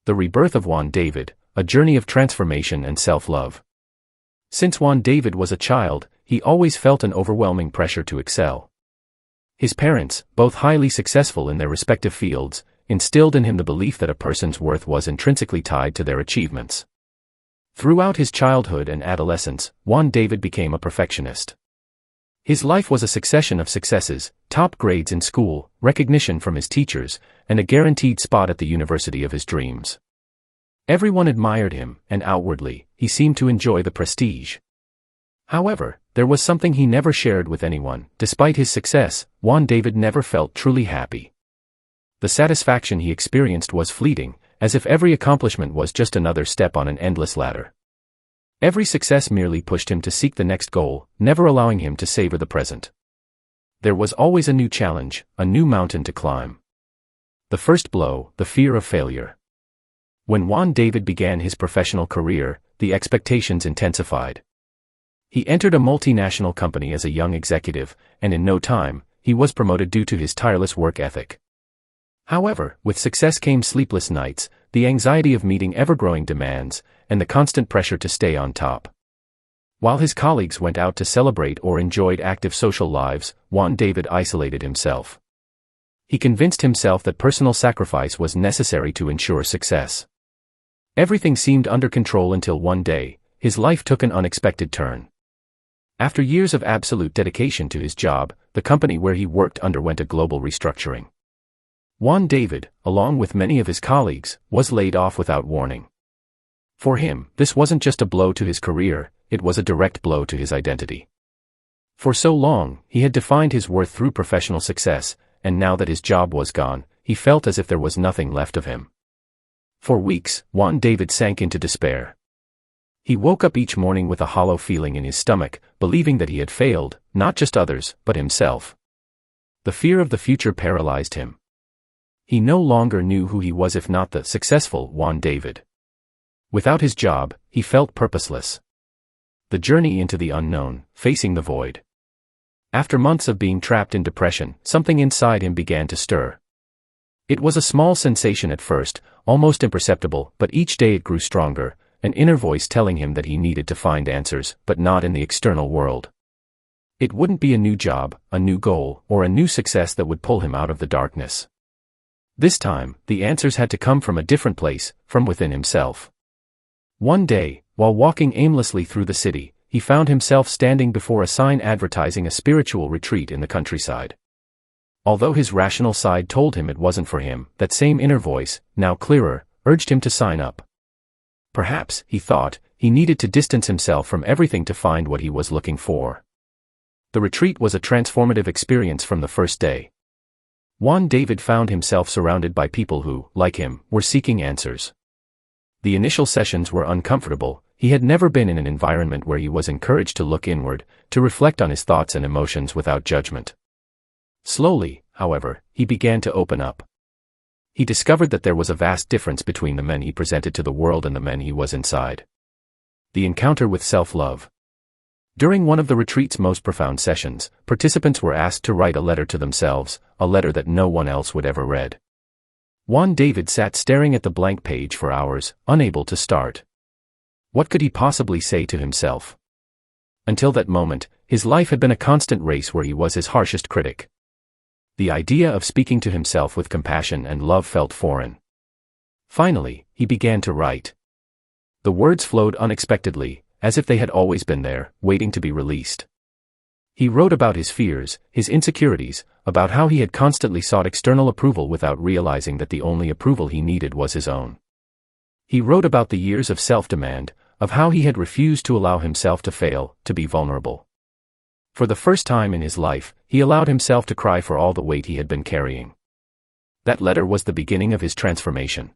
The rebirth of Juan David, a journey of transformation and self-love. Since Juan David was a child, he always felt an overwhelming pressure to excel. His parents, both highly successful in their respective fields, instilled in him the belief that a person's worth was intrinsically tied to their achievements. Throughout his childhood and adolescence, Juan David became a perfectionist. His life was a succession of successes, top grades in school, recognition from his teachers, and a guaranteed spot at the university of his dreams. Everyone admired him, and outwardly, he seemed to enjoy the prestige. However, there was something he never shared with anyone. Despite his success, Juan David never felt truly happy. The satisfaction he experienced was fleeting, as if every accomplishment was just another step on an endless ladder. Every success merely pushed him to seek the next goal, never allowing him to savor the present. There was always a new challenge, a new mountain to climb. The first blow, the fear of failure. When Juan David began his professional career, the expectations intensified. He entered a multinational company as a young executive, and in no time, he was promoted due to his tireless work ethic. However, with success came sleepless nights, the anxiety of meeting ever-growing demands, and the constant pressure to stay on top. While his colleagues went out to celebrate or enjoyed active social lives, Juan David isolated himself. He convinced himself that personal sacrifice was necessary to ensure success. Everything seemed under control until one day, his life took an unexpected turn. After years of absolute dedication to his job, the company where he worked underwent a global restructuring. Juan David, along with many of his colleagues, was laid off without warning. For him, this wasn't just a blow to his career, it was a direct blow to his identity. For so long, he had defined his worth through professional success, and now that his job was gone, he felt as if there was nothing left of him. For weeks, Juan David sank into despair. He woke up each morning with a hollow feeling in his stomach, believing that he had failed, not just others, but himself. The fear of the future paralyzed him. He no longer knew who he was if not the successful Juan David. Without his job, he felt purposeless. The journey into the unknown, facing the void. After months of being trapped in depression, something inside him began to stir. It was a small sensation at first, almost imperceptible, but each day it grew stronger, an inner voice telling him that he needed to find answers, but not in the external world. It wouldn't be a new job, a new goal, or a new success that would pull him out of the darkness. This time, the answers had to come from a different place, from within himself. One day, while walking aimlessly through the city, he found himself standing before a sign advertising a spiritual retreat in the countryside. Although his rational side told him it wasn't for him, that same inner voice, now clearer, urged him to sign up. Perhaps, he thought, he needed to distance himself from everything to find what he was looking for. The retreat was a transformative experience from the first day. Juan David found himself surrounded by people who, like him, were seeking answers. The initial sessions were uncomfortable. He had never been in an environment where he was encouraged to look inward, to reflect on his thoughts and emotions without judgment. Slowly, however, he began to open up. He discovered that there was a vast difference between the men he presented to the world and the men he was inside. The encounter with self-love. During one of the retreat's most profound sessions, participants were asked to write a letter to themselves, a letter that no one else would ever read. Juan David sat staring at the blank page for hours, unable to start. What could he possibly say to himself? Until that moment, his life had been a constant race where he was his harshest critic. The idea of speaking to himself with compassion and love felt foreign. Finally, he began to write. The words flowed unexpectedly, as if they had always been there, waiting to be released. He wrote about his fears, his insecurities, about how he had constantly sought external approval without realizing that the only approval he needed was his own. He wrote about the years of self-demand, of how he had refused to allow himself to fail, to be vulnerable. For the first time in his life, he allowed himself to cry for all the weight he had been carrying. That letter was the beginning of his transformation.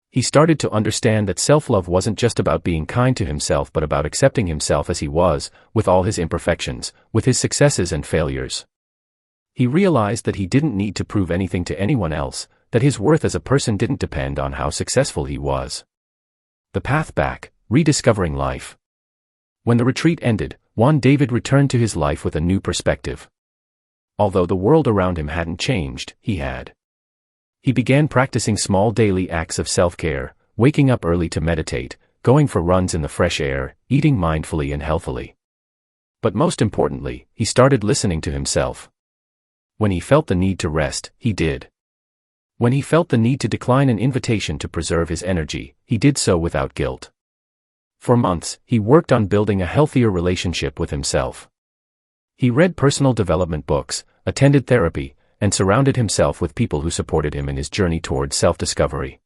He started to understand that self-love wasn't just about being kind to himself but about accepting himself as he was, with all his imperfections, with his successes and failures. He realized that he didn't need to prove anything to anyone else, that his worth as a person didn't depend on how successful he was. The path back, rediscovering life. When the retreat ended, Juan David returned to his life with a new perspective. Although the world around him hadn't changed, he had. He began practicing small daily acts of self-care, waking up early to meditate, going for runs in the fresh air, eating mindfully and healthily. But most importantly, he started listening to himself. When he felt the need to rest, he did. When he felt the need to decline an invitation to preserve his energy, he did so without guilt. For months, he worked on building a healthier relationship with himself. He read personal development books, attended therapy, and surrounded himself with people who supported him in his journey toward self-discovery.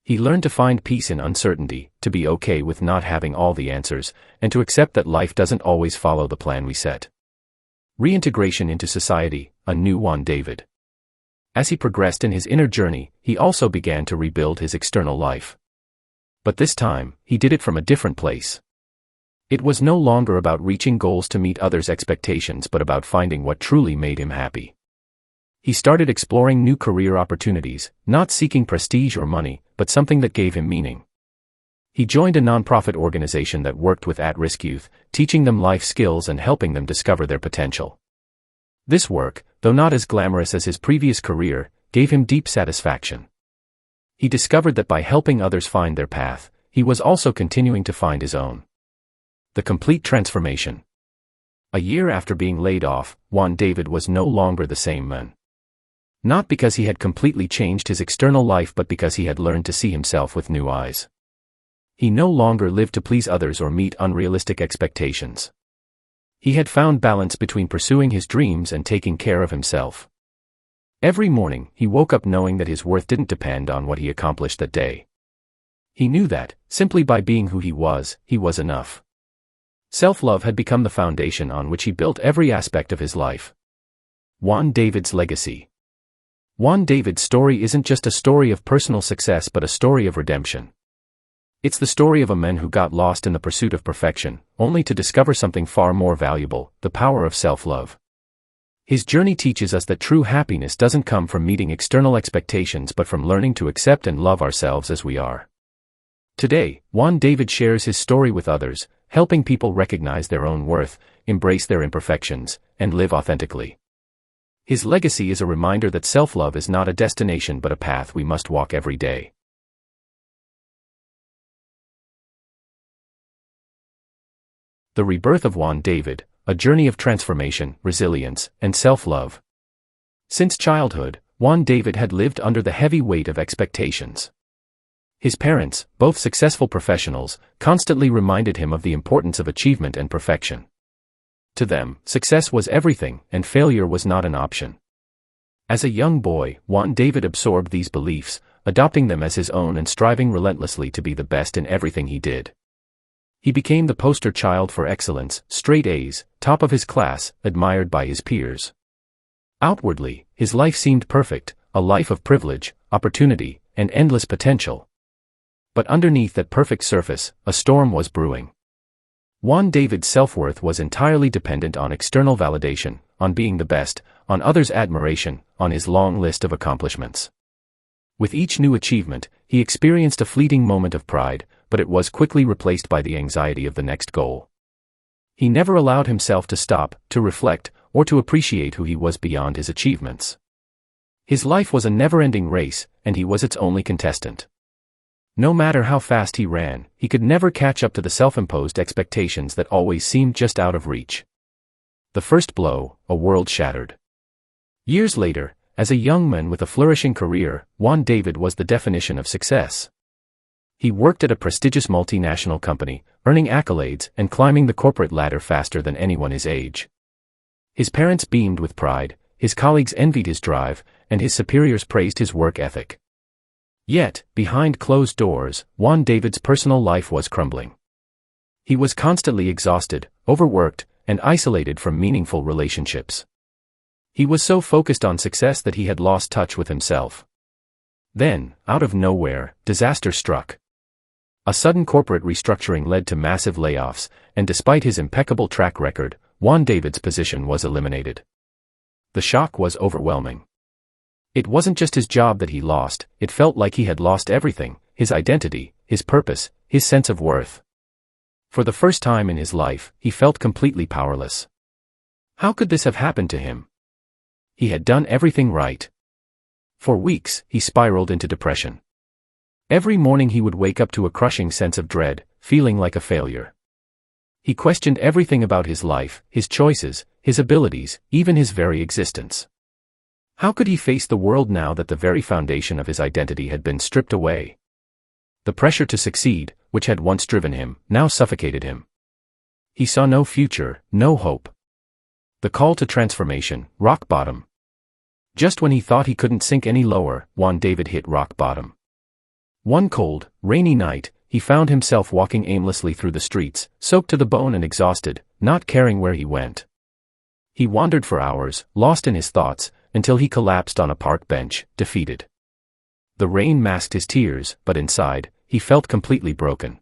He learned to find peace in uncertainty, to be okay with not having all the answers, and to accept that life doesn't always follow the plan we set. Reintegration into society, a new Juan David. As he progressed in his inner journey, he also began to rebuild his external life. But this time, he did it from a different place. It was no longer about reaching goals to meet others' expectations but about finding what truly made him happy. He started exploring new career opportunities, not seeking prestige or money, but something that gave him meaning. He joined a nonprofit organization that worked with at-risk youth, teaching them life skills and helping them discover their potential. This work, though not as glamorous as his previous career, gave him deep satisfaction. He discovered that by helping others find their path, he was also continuing to find his own. The complete transformation. A year after being laid off, Juan David was no longer the same man. Not because he had completely changed his external life but because he had learned to see himself with new eyes. He no longer lived to please others or meet unrealistic expectations. He had found balance between pursuing his dreams and taking care of himself. Every morning, he woke up knowing that his worth didn't depend on what he accomplished that day. He knew that, simply by being who he was enough. Self-love had become the foundation on which he built every aspect of his life. Juan David's legacy. Juan David's story isn't just a story of personal success but a story of redemption. It's the story of a man who got lost in the pursuit of perfection, only to discover something far more valuable, the power of self-love. His journey teaches us that true happiness doesn't come from meeting external expectations but from learning to accept and love ourselves as we are. Today, Juan David shares his story with others, helping people recognize their own worth, embrace their imperfections, and live authentically. His legacy is a reminder that self-love is not a destination but a path we must walk every day. The rebirth of Juan David, a journey of transformation, resilience, and self-love. Since childhood, Juan David had lived under the heavy weight of expectations. His parents, both successful professionals, constantly reminded him of the importance of achievement and perfection. To them, success was everything, and failure was not an option. As a young boy, Juan David absorbed these beliefs, adopting them as his own and striving relentlessly to be the best in everything he did. He became the poster child for excellence, straight A's, top of his class, admired by his peers. Outwardly, his life seemed perfect, a life of privilege, opportunity, and endless potential. But underneath that perfect surface, a storm was brewing. Juan David's self-worth was entirely dependent on external validation, on being the best, on others' admiration, on his long list of accomplishments. With each new achievement, he experienced a fleeting moment of pride, but it was quickly replaced by the anxiety of the next goal. He never allowed himself to stop, to reflect, or to appreciate who he was beyond his achievements. His life was a never-ending race, and he was its only contestant. No matter how fast he ran, he could never catch up to the self-imposed expectations that always seemed just out of reach. The first blow, a world shattered. Years later, as a young man with a flourishing career, Juan David was the definition of success. He worked at a prestigious multinational company, earning accolades and climbing the corporate ladder faster than anyone his age. His parents beamed with pride, his colleagues envied his drive, and his superiors praised his work ethic. Yet, behind closed doors, Juan David's personal life was crumbling. He was constantly exhausted, overworked, and isolated from meaningful relationships. He was so focused on success that he had lost touch with himself. Then, out of nowhere, disaster struck. A sudden corporate restructuring led to massive layoffs, and despite his impeccable track record, Juan David's position was eliminated. The shock was overwhelming. It wasn't just his job that he lost, it felt like he had lost everything, his identity, his purpose, his sense of worth. For the first time in his life, he felt completely powerless. How could this have happened to him? He had done everything right. For weeks, he spiraled into depression. Every morning he would wake up to a crushing sense of dread, feeling like a failure. He questioned everything about his life, his choices, his abilities, even his very existence. How could he face the world now that the very foundation of his identity had been stripped away? The pressure to succeed, which had once driven him, now suffocated him. He saw no future, no hope. The call to transformation, rock bottom. Just when he thought he couldn't sink any lower, Juan David hit rock bottom. One cold, rainy night, he found himself walking aimlessly through the streets, soaked to the bone and exhausted, not caring where he went. He wandered for hours, lost in his thoughts, until he collapsed on a park bench, defeated. The rain masked his tears, but inside, he felt completely broken.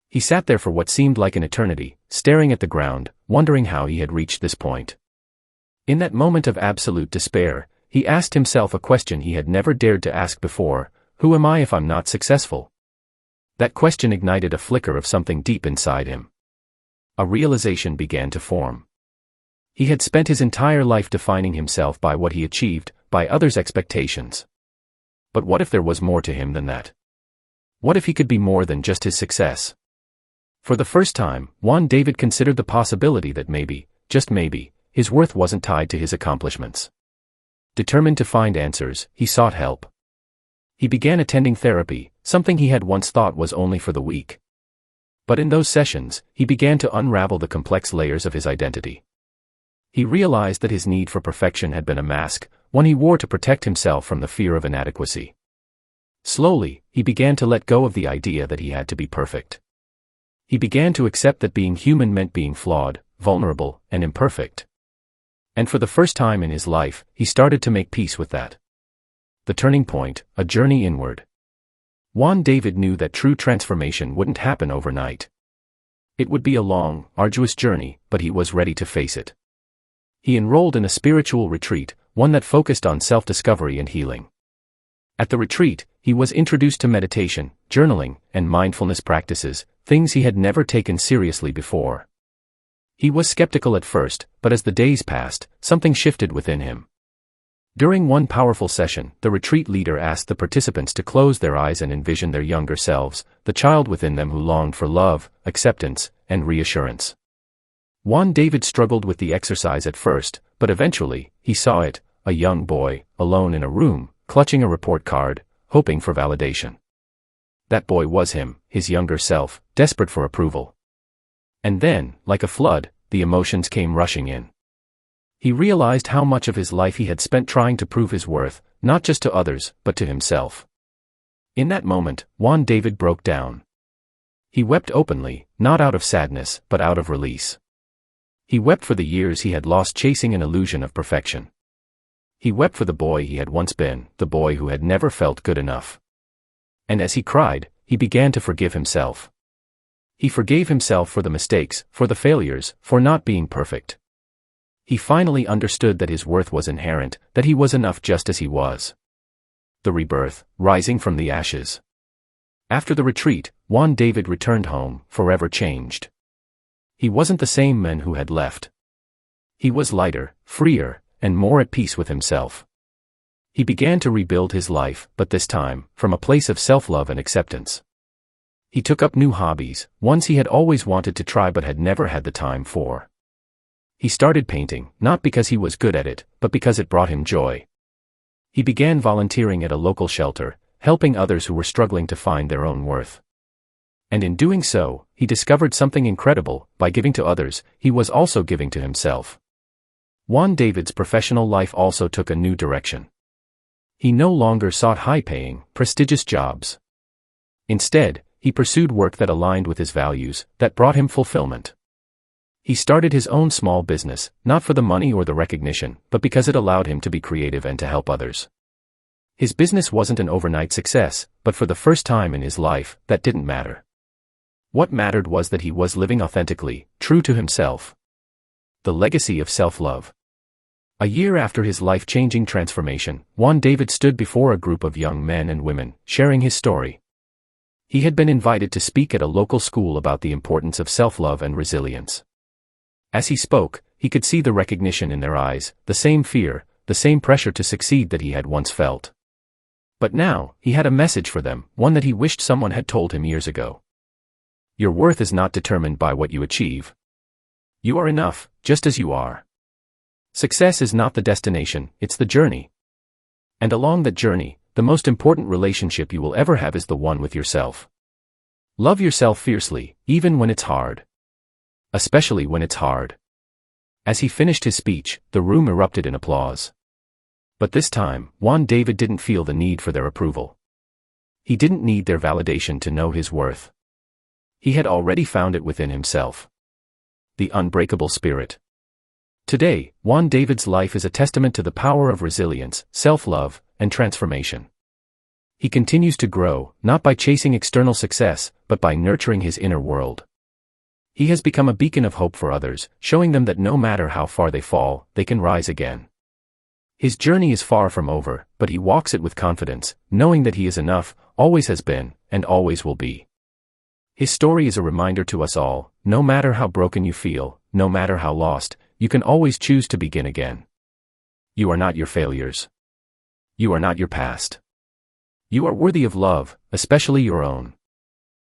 He sat there for what seemed like an eternity, staring at the ground, wondering how he had reached this point. In that moment of absolute despair, he asked himself a question he had never dared to ask before: who am I if I'm not successful? That question ignited a flicker of something deep inside him. A realization began to form. He had spent his entire life defining himself by what he achieved, by others' expectations. But what if there was more to him than that? What if he could be more than just his success? For the first time, Juan David considered the possibility that maybe, just maybe, his worth wasn't tied to his accomplishments. Determined to find answers, he sought help. He began attending therapy, something he had once thought was only for the weak. But in those sessions, he began to unravel the complex layers of his identity. He realized that his need for perfection had been a mask, one he wore to protect himself from the fear of inadequacy. Slowly, he began to let go of the idea that he had to be perfect. He began to accept that being human meant being flawed, vulnerable, and imperfect. And for the first time in his life, he started to make peace with that. The turning point, a journey inward. Juan David knew that true transformation wouldn't happen overnight. It would be a long, arduous journey, but he was ready to face it. He enrolled in a spiritual retreat, one that focused on self-discovery and healing. At the retreat, he was introduced to meditation, journaling, and mindfulness practices, things he had never taken seriously before. He was skeptical at first, but as the days passed, something shifted within him. During one powerful session, the retreat leader asked the participants to close their eyes and envision their younger selves, the child within them who longed for love, acceptance, and reassurance. Juan David struggled with the exercise at first, but eventually, he saw it, a young boy, alone in a room, clutching a report card, hoping for validation. That boy was him, his younger self, desperate for approval. And then, like a flood, the emotions came rushing in. He realized how much of his life he had spent trying to prove his worth, not just to others, but to himself. In that moment, Juan David broke down. He wept openly, not out of sadness, but out of release. He wept for the years he had lost chasing an illusion of perfection. He wept for the boy he had once been, the boy who had never felt good enough. And as he cried, he began to forgive himself. He forgave himself for the mistakes, for the failures, for not being perfect. He finally understood that his worth was inherent, that he was enough just as he was. The rebirth, rising from the ashes. After the retreat, Juan David returned home, forever changed. He wasn't the same man who had left. He was lighter, freer, and more at peace with himself. He began to rebuild his life, but this time, from a place of self-love and acceptance. He took up new hobbies, ones he had always wanted to try but had never had the time for. He started painting, not because he was good at it, but because it brought him joy. He began volunteering at a local shelter, helping others who were struggling to find their own worth. And in doing so, he discovered something incredible: by giving to others, he was also giving to himself. Juan David's professional life also took a new direction. He no longer sought high-paying, prestigious jobs. Instead, he pursued work that aligned with his values, that brought him fulfillment. He started his own small business, not for the money or the recognition, but because it allowed him to be creative and to help others. His business wasn't an overnight success, but for the first time in his life, that didn't matter. What mattered was that he was living authentically, true to himself. The legacy of self-love. A year after his life-changing transformation, Juan David stood before a group of young men and women, sharing his story. He had been invited to speak at a local school about the importance of self-love and resilience. As he spoke, he could see the recognition in their eyes, the same fear, the same pressure to succeed that he had once felt. But now, he had a message for them, one that he wished someone had told him years ago. Your worth is not determined by what you achieve. You are enough, just as you are. Success is not the destination, it's the journey. And along that journey, the most important relationship you will ever have is the one with yourself. Love yourself fiercely, even when it's hard. Especially when it's hard. As he finished his speech, the room erupted in applause. But this time, Juan David didn't feel the need for their approval. He didn't need their validation to know his worth. He had already found it within himself. The unbreakable spirit. Today, Juan David's life is a testament to the power of resilience, self-love, and transformation. He continues to grow, not by chasing external success, but by nurturing his inner world. He has become a beacon of hope for others, showing them that no matter how far they fall, they can rise again. His journey is far from over, but he walks it with confidence, knowing that he is enough, always has been, and always will be. His story is a reminder to us all, no matter how broken you feel, no matter how lost, you can always choose to begin again. You are not your failures. You are not your past. You are worthy of love, especially your own.